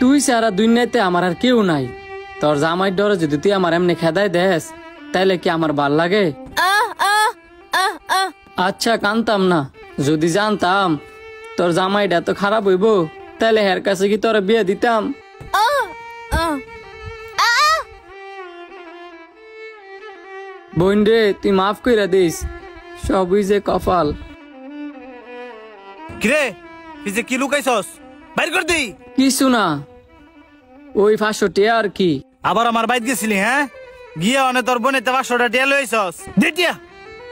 তুই সারা দুনিয়াতে আমার আর কেউ নাই। তোর জামাই ডরে যদি তুই আমার এমনি খেদাই দেস তাইলে কি আমার ভাল লাগে? আচ্ছা কানতাম না, যদি জানতাম তোর জামাইটা এত খারাপ হইব তাইলে হের কাছে কি তোর বিয়ে দিতাম? বোন রে তুই মাফ কইরা দিস, সবই যে কপাল। কিরে তুই যে কি লুকাইছস বাইর কর দি। কিছু না, ওই 500 টাকা আর কি। আবার আমার বাইত গেছিলি? হ্যাঁ গিয়ে অনে তোর বোনেতে 500 টাকা লইছস দেটিয়া।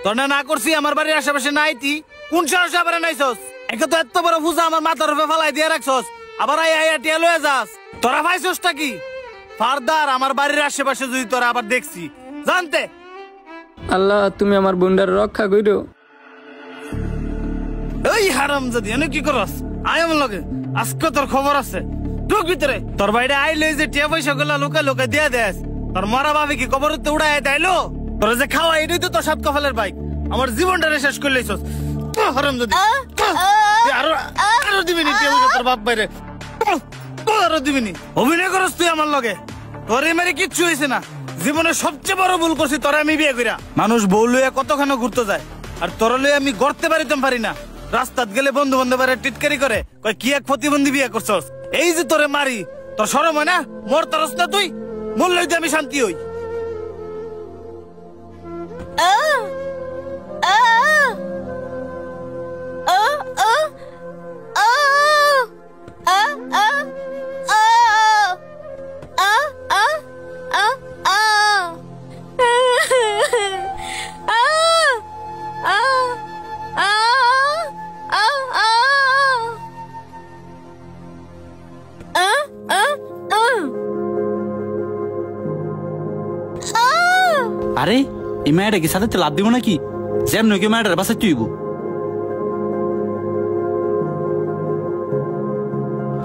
তোর না করছি আমার বাড়ির আশেপাশে নাইতি, কোন সাহসে আবার নাইছস? একে তো এত বড় পূজা আমার মাথার উপরে ফালাই দিয়ে রাখছস, আবার আইয়া টিয়া লয়ে যাস। তোরা পাইছসটা কি? ফারদার আমার বাড়ির আশেপাশে যদি তোরা আবার দেখছি জানতে। আল্লাহ তুমি আমার বোনটার রক্ষা কইরো। এই হারামজাদি এনে কি করস? আয় আমার লগে, আজকে তোর খবর আছে। ঢুক ভিতরে। তোর বাইরে আইলে যে টিয়া পয়সা গুলা লোকে লোকে দিয়ে দেস, তোর মরা ভাবে কি কবর উড়াই দেয়লো? তোরা যে খাওয়া এটাই তো তোর সাত কপালের বাইক। আমার জীবনটা শেষ করে লেছিস হারামজাদি। আরো দিবিনি টিয়া পয়সা তোর বাপ বাইরে, আরো দিবিনি। অভিনয় করস তুই আমার লগে? তোর এমারে কিচ্ছু হয়েছে না। জীবনের সবচেয়ে বড় ভুল করছি তোরা আমি বিয়ে কইরা। মানুষ বউ লইয়া কতখানি ঘুরতে যায়, আর তোরা লইয়া আমি গড়তে পারিতাম পারি না। রাস্তাত গেলে বন্ধু বান্ধবের টিটকারি করে কয় কি এক প্রতিবন্ধী বিয়ে করছস। এই যে তোরে মারি, তোর শরম হয় না? মর তরস না তুই? মরলেই তো আমি শান্তি হই। আরে এই মেয়েটা কি সাথে লাভ দিব নাকি? যেমন কি মেয়েটার বাসা তুইব।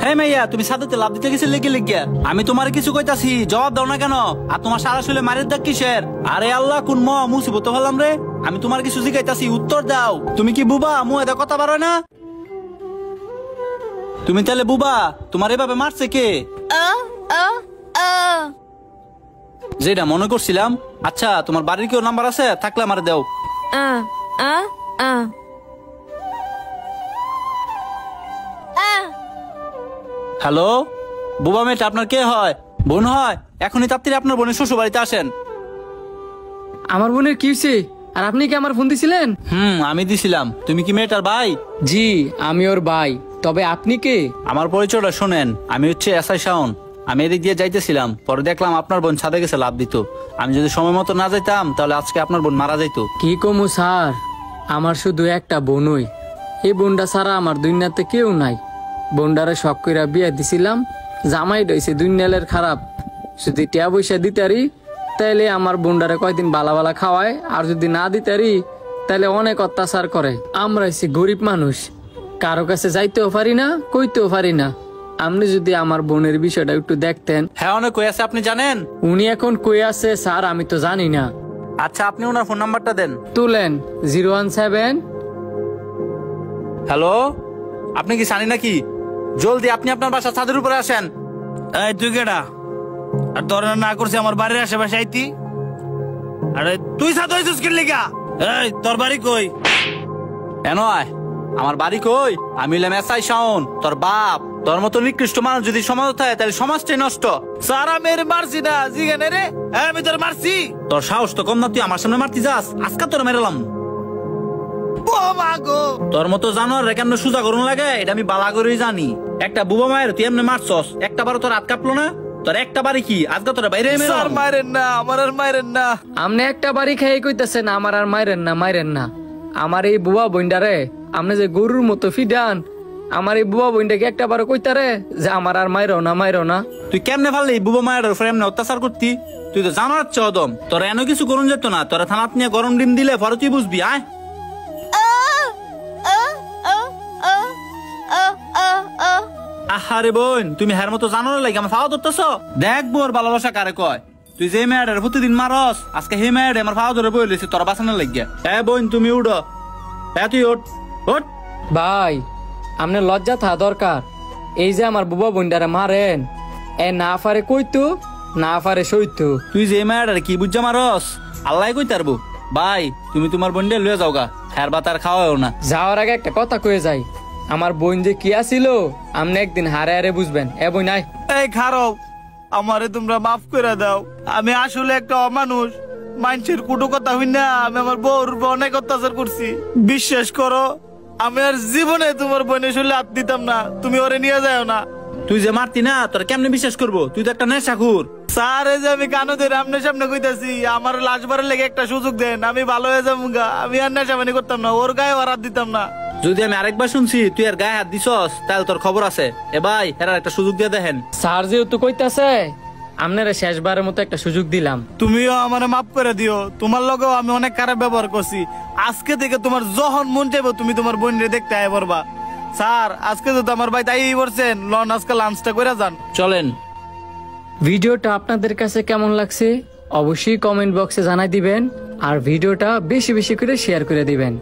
হে মাইয়া তুমি সাথে লাভ দিতে গেছিলে লেগে লেগে? আমি তোমার কিছু কইতাছি জবাব দাও না কেন? আর তোমার সারা শুলে মারের দাগ কিসের? আরে আল্লাহ কোন মুসিবত হলাম রে। আমি তোমার কিছু জিজ্ঞাইতাছি উত্তর দাও। তুমি কি বুবা? এদা কথা পারো না তুমি? তাহলে বুবা তোমার এভাবে মারছে কে? যেটা মনে করছিলাম। আচ্ছা তোমার বাড়ির কেউ নাম্বার আছে? থাকলে আমার দাও। হ্যালো বুবা মেয়েটা আপনার কে হয়? বোন হয়? এখনই তাড়াতাড়ি আপনার বোনের শ্বশুর বাড়িতে আসেন। আমার বোনের কি হয়েছে? আর আপনি কি আমার ফোন দিছিলেন? আমি দিছিলাম। তুমি কি মেয়েটার ভাই? জি আমি ওর ভাই। তবে আপনি কে? আমার পরিচয়টা শোনেন, আমি হচ্ছে এসআই শাওন। আমি এদিক দিয়ে যাইতেছিলাম, পরে দেখলাম আপনার বোন ছাদে গেছে লাভ দিত। আমি যদি সময় মতো না যাইতাম তাহলে আজকে আপনার বোন মারা যাইতো। কি কমু স্যার, আমার শুধু একটা বোনই। এই বোনটা ছাড়া আমার দুনিয়াতে কেউ নাই। বোনটারে শখ কইরা বিয়ে দিছিলাম, জামাই রয়েছে দুনিয়ালের খারাপ। যদি টিয়া পয়সা দিতারি তাইলে আমার বোনটারে কয়দিন বালা বালা খাওয়ায়, আর যদি না দিতারি তাইলে অনেক অত্যাচার করে। আমরা হচ্ছে গরিব মানুষ, কারো কাছে যাইতেও পারি না, কইতেও পারি না। আপনি যদি আমার বোনের বিষয়টা একটু দেখতেন। হ্যাঁ অনেক কই আছে আপনি জানেন? উনি এখন কই আছে স্যার আমি তো জানি না। আচ্ছা আপনি ওনার ফোন নাম্বারটা দেন। তুলেন 017। হ্যালো আপনি কি জানি নাকি? জলদি আপনি আপনার বাসা ছাদের উপরে আসেন। এই তুই কেডা? আর তোর না করছি আমার বাড়ির আশেপাশে আইতি? আরে তুই সাথে হইছিস কি লিগা? এই তোর বাড়ি কই? কেন আয়? আমার বাড়ি কই? আমি হলাম এসআই শাওন, তোর বাপ। তোর মতো নিকৃষ্ট মানুষ যদি সমাজ থাকে তাহলে সমাজটাই নষ্ট। সারা মেরে মারছি না জিগানে রে? আমি তোর মারছি? তোর সাহস তো কম না, তুই আমার সামনে মারতে যাস? আজকে তোর মেরেলাম। ও মাগো তোর মতো জানোয়ার কেন সুজা করুন লাগে এটা আমি বালা করেই জানি। একটা বুবা মায়ের তুই এমনি মারছস, একটা বারো তোর হাত কাঁপলো না? তোর একটা বাড়ি কি আজকে তোর বাইরে স্যার মারেন না, আমার আর মারেন না। আপনি একটা বাড়ি খেয়ে কইতেছেন আমার আর মাইরেন না, মাইরেন না। আমার এই বুবা বইন্ডারে আপনি যে গরুর মতো ফিডান, আমার এই বুবা বইন্ডাকে একটা বারো কইতারে যে আমার আর মাইরো না, মাইরো না। তুই কেমনে পারলি বুবা মায়ের উপরে এমনি অত্যাচার করতি? তুই তো জানোয়ার চদম। তোর এনে কিছু করুন যেত না, তোরা থানাত নিয়ে গরম ডিম দিলে পরে তুই বুঝবি। আয় আহারে বোন তুমি হের মতো জানোয়ার লাগে আমার ফাওয়া ধরতেছ? দেখ বোর ভালোবাসা কারে কয়। তুই যে মেয়েটার প্রতিদিন মারস, আজকে হে মেয়েটা আমার ফাওয়া ধরে বই লেছি তোর বাঁচানোর লাগিয়া। হ্যাঁ বোন তুমি উঠো, হ্যাঁ তুই ওঠ ওঠ। ভাই আপনার লজ্জা থা দরকার। এই যে আমার বুবা বন্ডারে মারেন, এ না পারে কইতো না পারে সইতো। তুই যে মায়ার কি বুঝা মারস আল্লাহ কই তারবো। ভাই তুমি তোমার বোনটা লয়ে যাও গা, হ্যার বা তার খাওয়াও না। যাওয়ার আগে একটা কথা কয়ে যাই, আমার বোন যে কি আছিল আপনি একদিন হারে হারে বুঝবেন। এ বই নাই এই খারাপ, আমারে তোমরা মাফ করে দাও। আমি আসলে একটা অমানুষ, মানুষের কুটো কথা হই না। আমি আমার বউর উপর অনেক অত্যাচার করছি। বিশ্বাস করো, আমি আর জীবনে তোমার বোনের শরীরে হাত দিতাম না। তুমি ওরে নিয়ে যাও না। তুই যে মারতি না, তোর কেমনে বিশ্বাস করবো? তুই তো একটা নেশাখুর। স্যার, এই যে আমি কানো ধরে আপনার সামনে কইতাছি, আমার লাশ বারের লেগে একটা সুযোগ দেন, আমি ভালো হয়ে যাবো গা। আমি আর নেশাবানি করতাম না, ওর গায়ে আর হাত দিতাম না। যদি আমি আরেকবার শুনছি তুই আর গায়ে হাত দিছস, তাহলে তোর খবর আছে। এ ভাই, এর একটা সুযোগ দিয়ে দেখেন। স্যার যেহেতু কইতাছে, আপনারা শেষবারের মতো একটা সুযোগ দিলাম। তুমিও আমারে মাফ করে দিও। তোমার লগেও আমি অনেক খারাপ ব্যবহার করছি। আজকে থেকে তোমার যখন মন চাইবো তুমি তোমার বোনরে দেখতে আয় পড়বা। স্যার, আজকে তো আমার ভাই তাই বলছেন, লন আজকে লাঞ্চটা করে যান। চলেন। ভিডিওটা আপনাদের কাছে কেমন লাগছে অবশ্যই কমেন্ট বক্সে জানাই দিবেন, আর ভিডিওটা বেশি বেশি করে শেয়ার করে দিবেন।